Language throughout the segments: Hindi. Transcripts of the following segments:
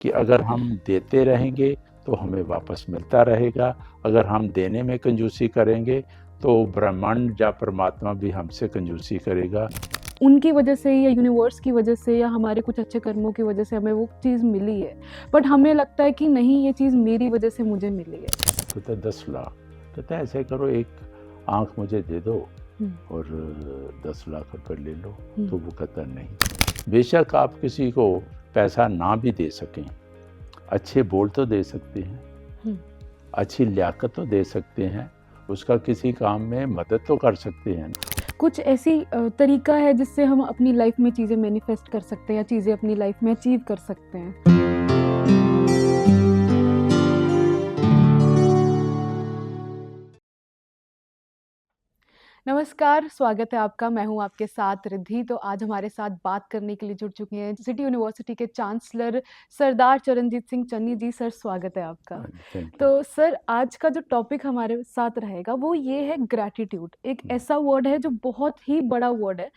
कि अगर हम देते रहेंगे तो हमें वापस मिलता रहेगा, अगर हम देने में कंजूसी करेंगे तो ब्रह्मांड या परमात्मा भी हमसे कंजूसी करेगा। उनकी वजह से या यूनिवर्स की वजह से या हमारे कुछ अच्छे कर्मों की वजह से हमें वो चीज़ मिली है, बट हमें लगता है कि नहीं, ये चीज़ मेरी वजह से मुझे मिली है। कहता है 10 लाख, कहता है ऐसे करो एक आँख मुझे दे दो और 10 लाख रुपए ले लो। तो वो कहता नहीं। बेशक आप किसी को पैसा ना भी दे सकें, अच्छे बोल तो दे सकते हैं, अच्छी लियाकत तो दे सकते हैं, उसका किसी काम में मदद तो कर सकते हैं। कुछ ऐसी तरीका है जिससे हम अपनी लाइफ में चीज़ें मैनिफेस्ट कर सकते हैं या चीज़ें अपनी लाइफ में अचीव कर सकते हैं। नमस्कार, स्वागत है आपका। मैं हूं आपके साथ रिद्धि। तो आज हमारे साथ बात करने के लिए जुड़ चुके हैं सिटी यूनिवर्सिटी के चांसलर सरदार चरणजीत सिंह चन्नी जी। सर, स्वागत है आपका। Thank you. तो सर, आज का जो टॉपिक हमारे साथ रहेगा वो ये है ग्रैटिट्यूड। एक ऐसा वर्ड है जो बहुत ही बड़ा वर्ड है,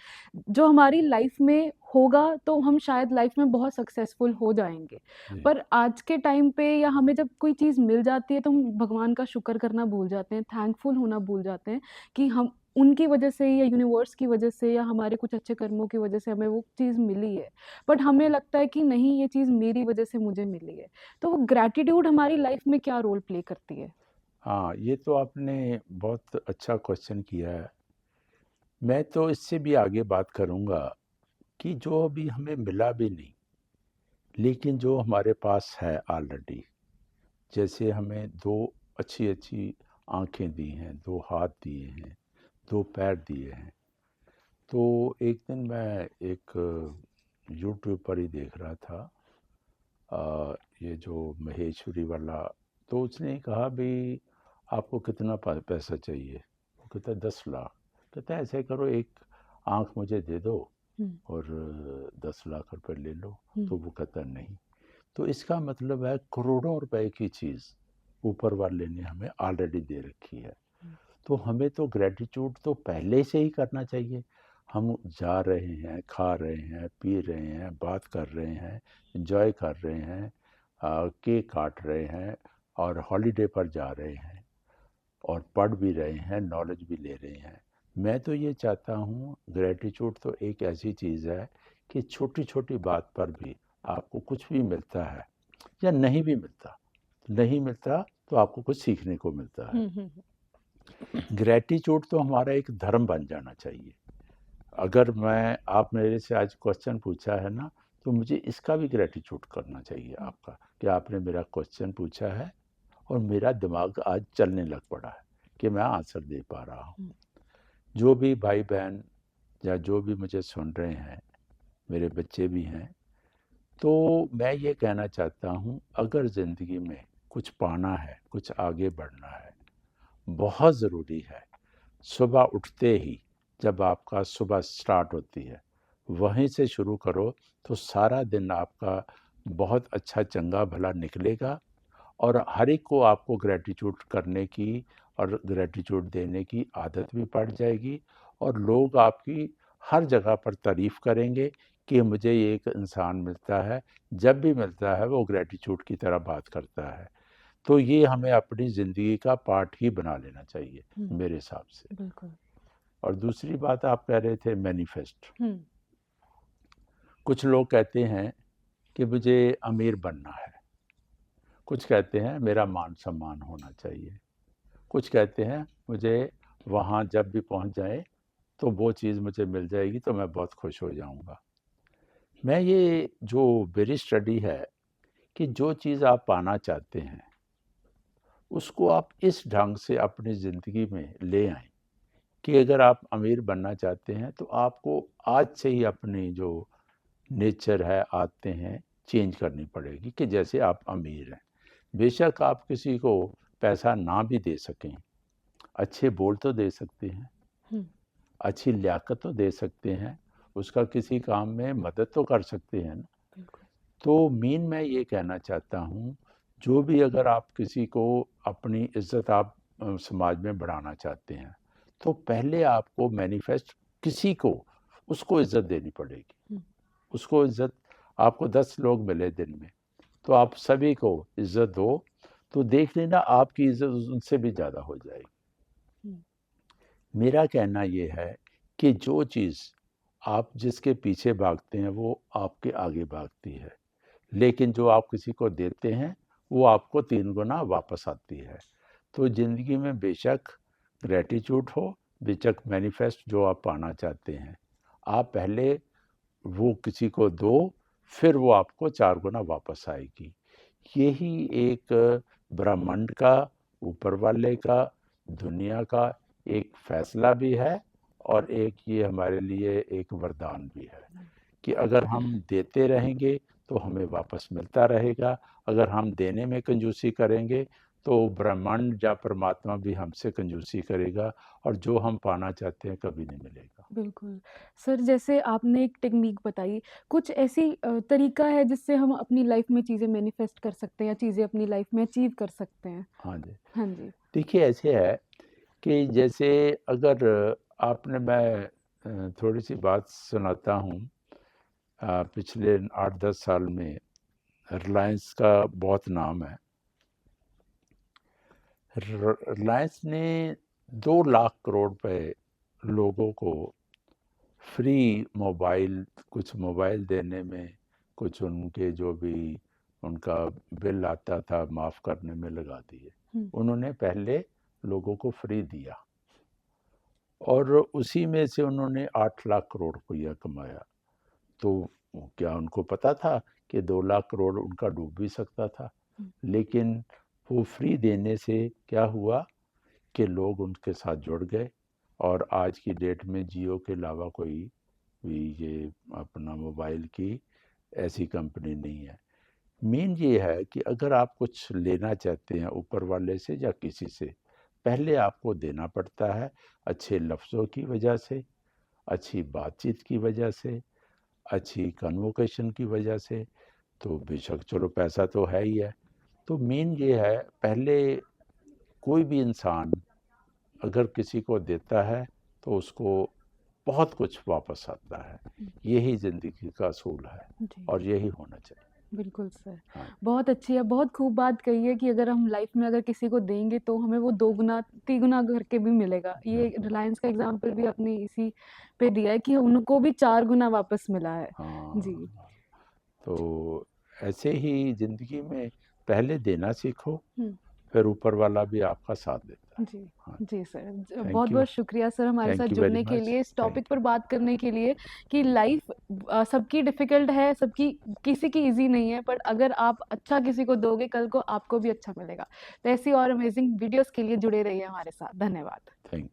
जो हमारी लाइफ में होगा तो हम शायद लाइफ में बहुत सक्सेसफुल हो जाएंगे, पर आज के टाइम पे या हमें जब कोई चीज़ मिल जाती है तो हम भगवान का शुक्र करना भूल जाते हैं, थैंकफुल होना भूल जाते हैं कि हम उनकी वजह से या यूनिवर्स की वजह से या हमारे कुछ अच्छे कर्मों की वजह से हमें वो चीज़ मिली है, बट हमें लगता है कि नहीं, ये चीज़ मेरी वजह से मुझे मिली है। तो वो ग्रैटिट्यूड हमारी लाइफ में क्या रोल प्ले करती है? हाँ, ये तो आपने बहुत अच्छा क्वेश्चन किया है। मैं तो इससे भी आगे बात करूँगा कि जो अभी हमें मिला भी नहीं, लेकिन जो हमारे पास है ऑलरेडी, जैसे हमें 2 अच्छी-अच्छी आँखें दी हैं, 2 हाथ दिए हैं, 2 पैर दिए हैं। तो एक दिन मैं एक यूट्यूब पर ही देख रहा था, ये जो महेश्वरी वाला, तो उसने कहा भी आपको कितना पैसा चाहिए? वो कहता है 10 लाख। कहता है ऐसे करो एक आँख मुझे दे दो और 10 लाख रुपए ले लो। तो वो कहता नहीं। तो इसका मतलब है करोड़ों रुपए की चीज़ ऊपर वाले ने हमें ऑलरेडी दे रखी है। तो हमें तो ग्रेटिट्यूड तो पहले से ही करना चाहिए। हम जा रहे हैं, खा रहे हैं, पी रहे हैं, बात कर रहे हैं, एंजॉय कर रहे हैं, केक काट रहे हैं और हॉलिडे पर जा रहे हैं और पढ़ भी रहे हैं, नॉलेज भी ले रहे हैं। मैं तो ये चाहता हूँ, ग्रेटिट्यूड तो एक ऐसी चीज़ है कि छोटी-छोटी बात पर भी आपको कुछ भी मिलता है या नहीं भी मिलता, नहीं मिलता तो आपको कुछ सीखने को मिलता है। ग्रेटिट्यूड तो हमारा एक धर्म बन जाना चाहिए। अगर आप मेरे से आज क्वेश्चन पूछा है ना, तो मुझे इसका भी ग्रेटिट्यूड करना चाहिए आपका कि आपने मेरा क्वेश्चन पूछा है और मेरा दिमाग आज चलने लग पड़ा है कि मैं आंसर दे पा रहा हूँ। जो भी भाई बहन या जो भी मुझे सुन रहे हैं, मेरे बच्चे भी हैं, तो मैं ये कहना चाहता हूँ, अगर ज़िंदगी में कुछ पाना है, कुछ आगे बढ़ना है, बहुत ज़रूरी है सुबह उठते ही, जब आपका सुबह स्टार्ट होती है, वहीं से शुरू करो तो सारा दिन आपका बहुत अच्छा चंगा भला निकलेगा और हर एक को आपको ग्रेटिट्यूड करने की और ग्रेटिट्यूड देने की आदत भी पड़ जाएगी और लोग आपकी हर जगह पर तारीफ़ करेंगे कि मुझे ये एक इंसान मिलता है, जब भी मिलता है वो ग्रेटिट्यूड की तरह बात करता है। तो ये हमें अपनी ज़िंदगी का पार्ट ही बना लेना चाहिए मेरे हिसाब से। बिल्कुल। और दूसरी बात आप कह रहे थे मैनिफेस्ट। कुछ लोग कहते हैं कि मुझे अमीर बनना है, कुछ कहते हैं मेरा मान सम्मान होना चाहिए, कुछ कहते हैं मुझे वहाँ जब भी पहुँच जाए तो वो चीज़ मुझे मिल जाएगी तो मैं बहुत खुश हो जाऊँगा। मैं ये जो मेरी स्टडी है कि जो चीज़ आप पाना चाहते हैं, उसको आप इस ढंग से अपनी ज़िंदगी में ले आएँ कि अगर आप अमीर बनना चाहते हैं तो आपको आज से ही अपनी जो नेचर है, आदतें हैं, चेंज करनी पड़ेगी कि जैसे आप अमीर हैं। बेशक आप किसी को पैसा ना भी दे सकें, अच्छे बोल तो दे सकते हैं, अच्छी लियाकत तो दे सकते हैं, उसका किसी काम में मदद तो कर सकते हैं ना। तो मैं ये कहना चाहता हूँ, जो भी अगर आप किसी को अपनी इज़्ज़त आप समाज में बढ़ाना चाहते हैं, तो पहले आपको मैनिफेस्ट किसी को उसको इज़्ज़त देनी पड़ेगी। उसको इज़्ज़त आपको 10 लोग मिले दिन में, तो आप सभी को इज्जत दो, तो देख लेना आपकी इज्जत उनसे भी ज़्यादा हो जाएगी। हम्म, मेरा कहना ये है कि जो चीज़ आप जिसके पीछे भागते हैं वो आपके आगे भागती है, लेकिन जो आप किसी को देते हैं वो आपको 3 गुना वापस आती है। तो ज़िंदगी में बेशक ग्रैटिट्यूड हो, बेशक मैनिफेस्ट जो आप पाना चाहते हैं, आप पहले वो किसी को दो, फिर वो आपको 4 गुना वापस आएगी। यही एक ब्रह्मांड का, ऊपर वाले का, दुनिया का एक फैसला भी है, और एक ये हमारे लिए एक वरदान भी है कि अगर हम देते रहेंगे तो हमें वापस मिलता रहेगा। अगर हम देने में कंजूसी करेंगे तो ब्रह्मांड या परमात्मा भी हमसे कंजूसी करेगा, और जो हम पाना चाहते हैं कभी नहीं मिलेगा। बिल्कुल। सर, जैसे आपने एक टेक्नीक बताई, कुछ ऐसी तरीका है जिससे हम अपनी लाइफ में चीज़ें मैनिफेस्ट कर सकते हैं या चीज़ें अपनी लाइफ में अचीव कर सकते हैं? हाँ जी। हाँ जी। देखिए ऐसे है कि जैसे अगर आपने मैं थोड़ी सी बात सुनाता हूँ। पिछले 8-10 साल में रिलायंस का बहुत नाम है। रिलायंस ने 2 लाख करोड़ रुपए लोगों को फ्री मोबाइल, कुछ मोबाइल देने में, कुछ उनके जो भी उनका बिल आता था माफ़ करने में लगा दिए। हुँ, उन्होंने पहले लोगों को फ्री दिया, और उसी में से उन्होंने 8 लाख करोड़ रुपया कमाया। तो क्या उनको पता था कि 2 लाख करोड़ उनका डूब भी सकता था? हुँ, लेकिन वो फ्री देने से क्या हुआ कि लोग उनके साथ जुड़ गए, और आज की डेट में जियो के अलावा कोई भी ये अपना मोबाइल की ऐसी कंपनी नहीं है। मेन ये है कि अगर आप कुछ लेना चाहते हैं ऊपर वाले से या किसी से, पहले आपको देना पड़ता है, अच्छे लफ्ज़ों की वजह से, अच्छी बातचीत की वजह से, अच्छी कन्वोकेशन की वजह से। तो बेशक चलो पैसा तो है ही है। तो मेन ये है, पहले कोई भी इंसान अगर किसी को देता है तो उसको बहुत कुछ वापस आता है। हुँ, यही ज़िंदगी का असूल है, जी। और यही होना चाहिए। बिल्कुल सर। हाँ, बहुत अच्छी है, बहुत खूब बात कही है कि अगर हम लाइफ में अगर किसी को देंगे तो हमें वो दोगुना, तिगुना करके भी मिलेगा। ये बिल्कुल। रिलायंस का एग्ज़ाम्पल भी आपने इसी पे दिया है कि उनको भी 4 गुना वापस मिला है। जी, हाँ, तो ऐसे ही ज़िंदगी में पहले देना सीखो, हुँ, फिर ऊपर वाला भी आपका साथ देता है। जी, हाँ, जी सर। थैंक यू, बहुत-बहुत शुक्रिया सर हमारे साथ थैंक यू वेरी जुड़ने के मच, लिए, इस थैंक टॉपिक पर यू। बात करने के लिए कि लाइफ सबकी डिफ़िकल्ट है, सबकी किसी की ईज़ी नहीं है, पर अगर आप अच्छा किसी को दोगे, कल को आपको भी अच्छा मिलेगा। तो ऐसी और अमेज़िंग वीडियोज़ के लिए जुड़े रहिए हमारे साथ। धन्यवाद। Thank you.